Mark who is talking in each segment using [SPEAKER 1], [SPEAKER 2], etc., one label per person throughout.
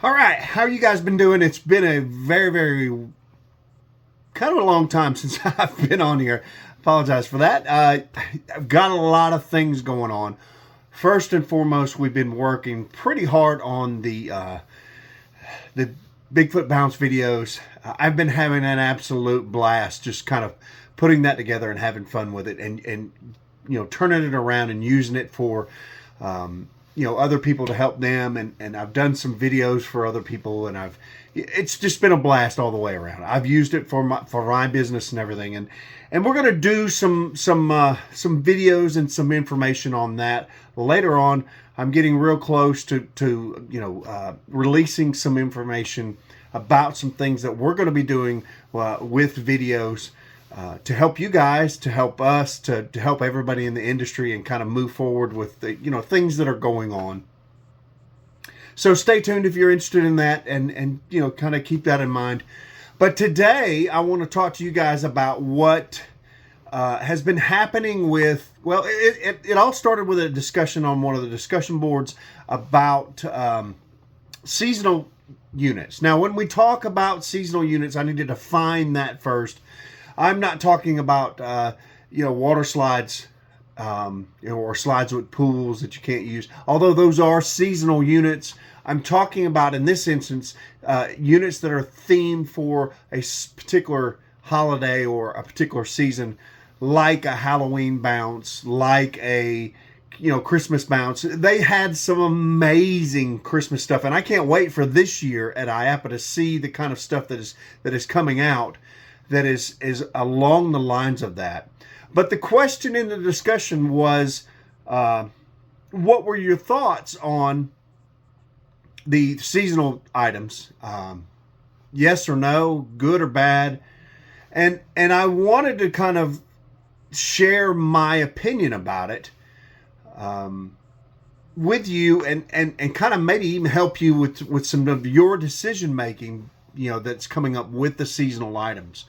[SPEAKER 1] All right, how you guys been doing? It's been a very kind of a long time since I've been on here. Apologize for that. I've got a lot of things going on. First and foremost, we've been working pretty hard on the Bigfoot bounce videos. I've been having an absolute blast, just kind of putting that together and having fun with it, and turning it around and using it for other people to help them, and I've done some videos for other people, and it's just been a blast all the way around. I've used it for my business and everything, and we're gonna do some videos and some information on that later on. I'm getting real close to releasing some information about some things that we're going to be doing with videos to help you guys, to help us, to help everybody in the industry, and kind of move forward with the things that are going on. So stay tuned if you're interested in that, and kind of keep that in mind. But today I want to talk to you guys about what has been happening with, well, it all started with a discussion on one of the discussion boards about seasonal units. Now, when we talk about seasonal units, I need to define that first. I'm not talking about water slides or slides with pools that you can't use, although those are seasonal units. I'm talking about, in this instance, units that are themed for a particular holiday or a particular season, like a Halloween bounce, like a Christmas bounce. They had some amazing Christmas stuff, and I can't wait for this year at IAPA to see the kind of stuff that is coming out that is along the lines of that. But the question in the discussion was, what were your thoughts on the seasonal items? Yes or no, good or bad? And I wanted to kind of share my opinion about it with you, and kind of maybe even help you with some of your decision making, that's coming up with the seasonal items.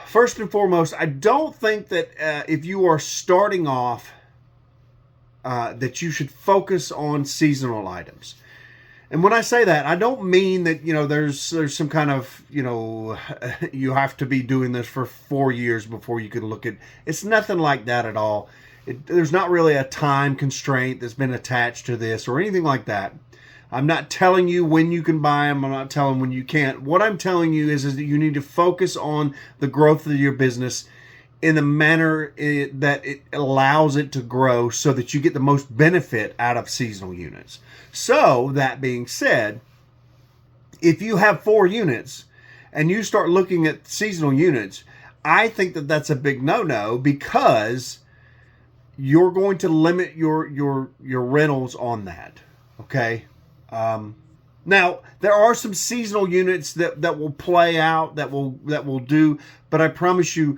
[SPEAKER 1] First and foremost, I don't think that if you are starting off, that you should focus on seasonal items. And when I say that, I don't mean that there's some kind of you have to be doing this for 4 years before you can look at. It's nothing like that at all. There's not really a time constraint that's been attached to this or anything like that. I'm not telling you when you can buy them. I'm not telling when you can't. What I'm telling you is that you need to focus on the growth of your business in the manner that it allows it to grow, so that you get the most benefit out of seasonal units. So that being said, if you have 4 units and you start looking at seasonal units, I think that that's a big no-no, because you're going to limit your rentals on that. Okay. Now there are some seasonal units that will play out, that will do, but I promise you,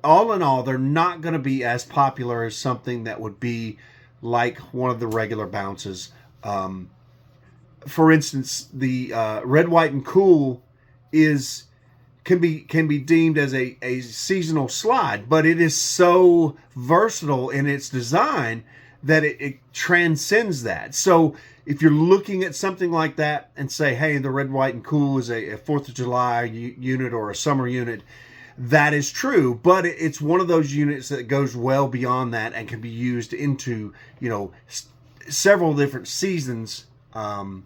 [SPEAKER 1] all in all, they're not going to be as popular as something that would be like one of the regular bounces. For instance, the red, white, and cool can be deemed as a seasonal slide, but it is so versatile in its design that it transcends that. So if you're looking at something like that and say, hey, the red, white, and cool is a 4th of July unit or a summer unit, that is true, but it's one of those units that goes well beyond that and can be used into several different seasons, and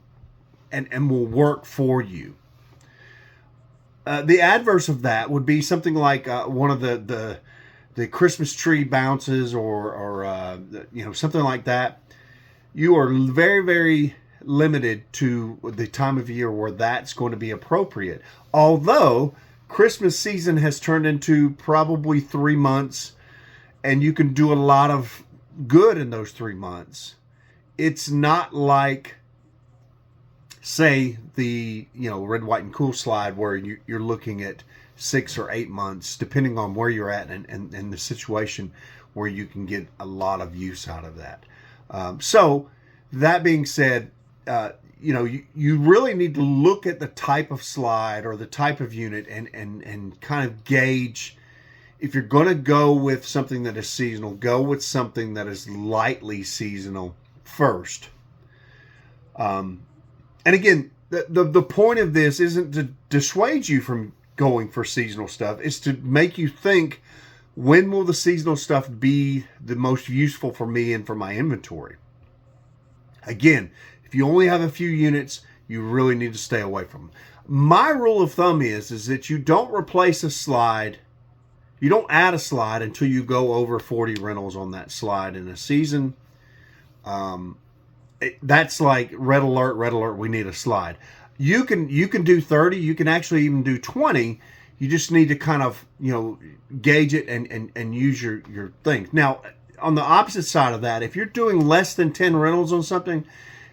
[SPEAKER 1] will work for you. The adverse of that would be something like one of the Christmas tree bounces, or something like that. You are very limited to the time of year where that's going to be appropriate. Although Christmas season has turned into probably 3 months, and you can do a lot of good in those 3 months. It's not like, say, the red, white, and cool slide, where you're looking at 6 or 8 months, depending on where you're at and the situation, where you can get a lot of use out of that. So that being said, you really need to look at the type of slide or the type of unit, and kind of gauge, if you're going to go with something that is seasonal, go with something that is lightly seasonal first. And again, the point of this isn't to dissuade you from going for seasonal stuff. It's to make you think, when will the seasonal stuff be the most useful for me and for my inventory? Again, if you only have a few units, you really need to stay away from them. My rule of thumb is that you don't replace a slide, you don't add a slide until you go over 40 rentals on that slide in a season. That's like red alert, we need a slide. You can do 30, you can actually even do 20. You just need to kind of, gauge it and use your thing. Now, on the opposite side of that, if you're doing less than 10 rentals on something,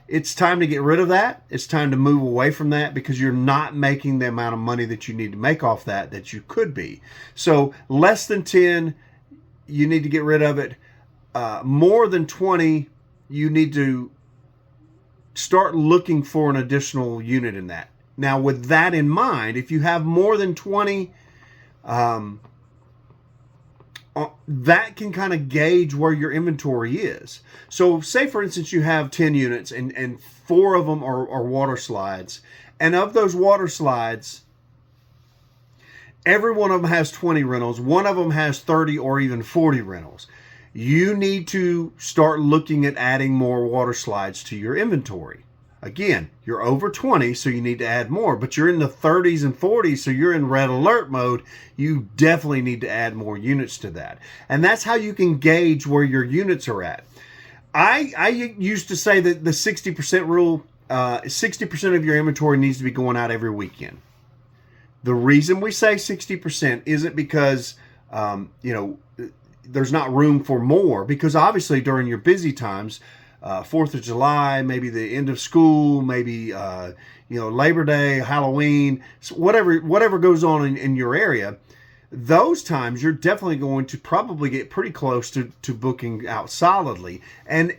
[SPEAKER 1] it's time to get rid of that. It's time to move away from that, because you're not making the amount of money that you need to make off that you could be. So less than 10, you need to get rid of it. More than 20, you need to start looking for an additional unit in that. Now, with that in mind, if you have more than 20, that can kind of gauge where your inventory is. So say, for instance, you have 10 units and 4 of them are water slides. And of those water slides, every one of them has 20 rentals. One of them has 30 or even 40 rentals. You need to start looking at adding more water slides to your inventory. Again, you're over 20, so you need to add more, but you're in the 30s and 40s, so you're in red alert mode. You definitely need to add more units to that. And that's how you can gauge where your units are at. I used to say that the 60% rule, 60% of your inventory needs to be going out every weekend. The reason we say 60% isn't because, there's not room for more, because obviously during your busy times, 4th of July, maybe the end of school, maybe Labor Day, Halloween, so whatever goes on in your area, those times you're definitely going to probably get pretty close to booking out solidly. And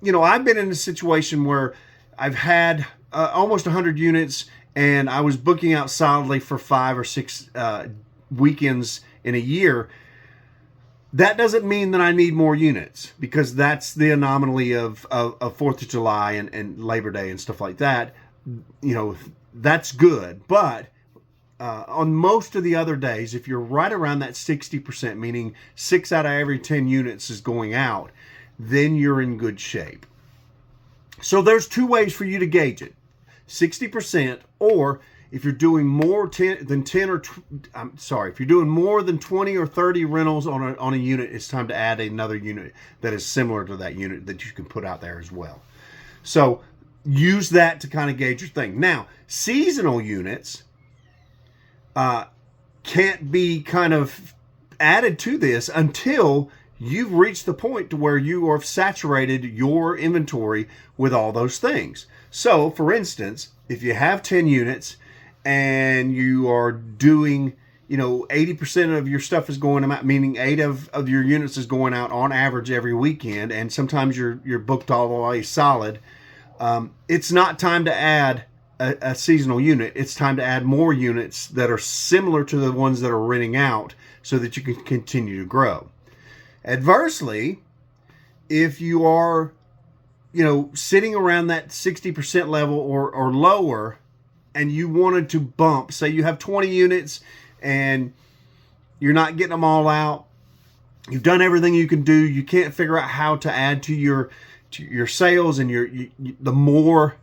[SPEAKER 1] I've been in a situation where I've had almost 100 units, and I was booking out solidly for 5 or 6 weekends in a year. That doesn't mean that I need more units, because that's the anomaly of 4th of July and Labor Day and stuff like that. That's good. But on most of the other days, if you're right around that 60%, meaning 6 out of every 10 units is going out, then you're in good shape. So there's 2 ways for you to gauge it: 60%, or if you're doing more than 10 or if you're doing more than 20 or 30 rentals on a unit, it's time to add another unit that is similar to that unit that you can put out there as well. So use that to kind of gauge your thing. Now, seasonal units can't be kind of added to this until you've reached the point to where you have saturated your inventory with all those things. So, for instance, if you have 10 units and you are doing, 80% of your stuff is going out, meaning 8 of your units is going out on average every weekend, and sometimes you're booked all the way solid, it's not time to add a seasonal unit. It's time to add more units that are similar to the ones that are renting out, so that you can continue to grow. Adversely, if you are, sitting around that 60% level or lower, and you wanted to bump, say you have 20 units and you're not getting them all out, you've done everything you can do, you can't figure out how to add to your sales, and the more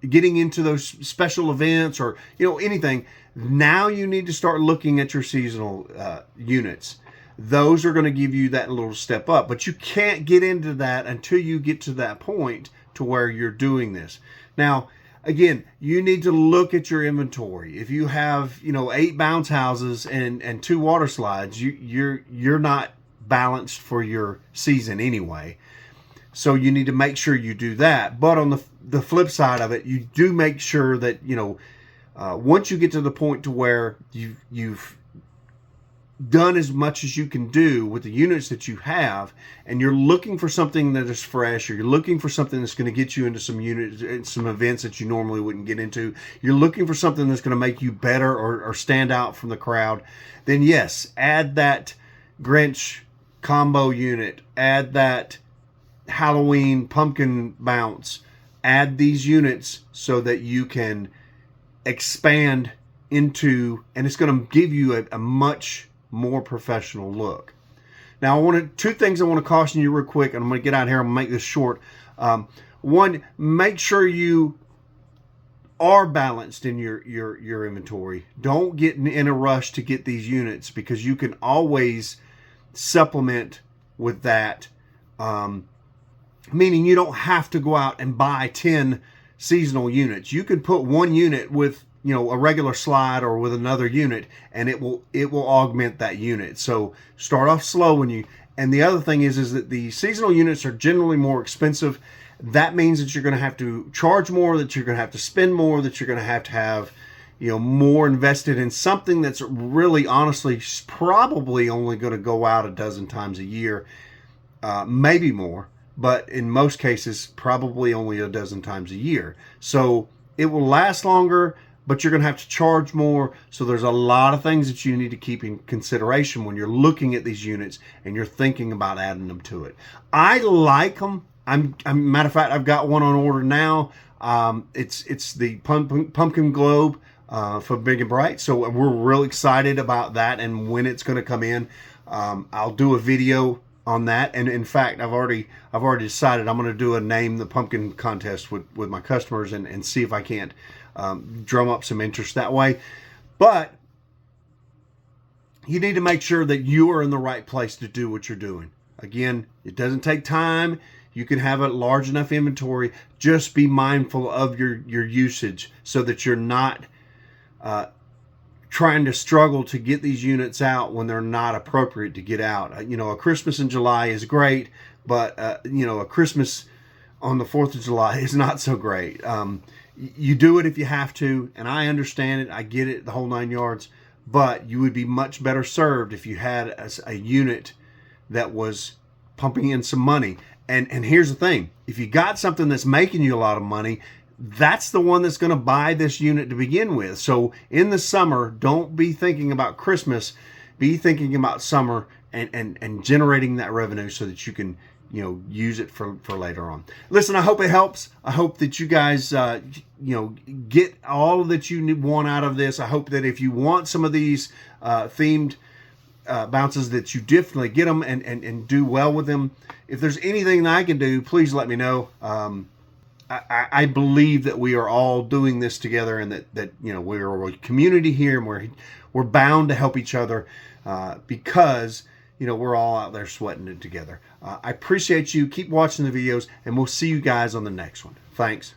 [SPEAKER 1] getting into those special events or anything, now you need to start looking at your seasonal units. Those are going to give you that little step up, but you can't get into that until you get to that point to where you're doing this. Now, again, you need to look at your inventory. If you have 8 bounce houses and 2 water slides, you're not balanced for your season anyway. So you need to make sure you do that. But on the flip side of it, you do make sure that once you get to the point to where you've done as much as you can do with the units that you have, and you're looking for something that is fresh, or you're looking for something that's going to get you into some units, some events that you normally wouldn't get into, you're looking for something that's going to make you better or stand out from the crowd, then yes, add that Grinch combo unit, add that Halloween pumpkin bounce, add these units so that you can expand into, and it's going to give you a much more professional look. Now, two things I want to caution you real quick, and I'm going to get out here and make this short. One, make sure you are balanced in your inventory. Don't get in a rush to get these units, because you can always supplement with that. Meaning you don't have to go out and buy 10 seasonal units. You can put one unit with, you know, a regular slide or with another unit, and it will augment that unit. So start off slow when you. And the other thing is that the seasonal units are generally more expensive. That means that you're going to have to charge more, that you're going to have to spend more, that you're going to have, you know, more invested in something that's really, honestly, probably only going to go out a dozen times a year, maybe more. But in most cases, probably only a dozen times a year. So it will last longer, but you're going to have to charge more. So there's a lot of things that you need to keep in consideration when you're looking at these units and you're thinking about adding them to it. I like them. Matter of fact, I've got one on order now. It's the pumpkin globe for Big and Bright. So we're real excited about that and when it's going to come in. I'll do a video on that, and in fact, I've already decided I'm going to do a name the pumpkin contest with my customers and see if I can't drum up some interest that way. But you need to make sure that you are in the right place to do what you're doing. Again, it doesn't take time. You can have a large enough inventory. Just be mindful of your usage so that you're not trying to struggle to get these units out when they're not appropriate to get out. You know, a Christmas in July is great, but you know, a Christmas on the 4th of July is not so great. You do it if you have to, and I understand it. I get it, the whole 9 yards, but you would be much better served if you had a unit that was pumping in some money. And here's the thing, if you got something that's making you a lot of money, that's the one that's going to buy this unit to begin with. So in the summer, don't be thinking about Christmas, be thinking about summer and generating that revenue so that you can, you know, use it for later on. Listen, I hope it helps. I hope that you guys, you know, get all that you want out of this. I hope that if you want some of these themed bounces, that you definitely get them and do well with them. If there's anything that I can do, please let me know. I believe that we are all doing this together, and that you know, we're a community here, and we're bound to help each other because, you know, we're all out there sweating it together. I appreciate you. Keep watching the videos, and we'll see you guys on the next one. Thanks.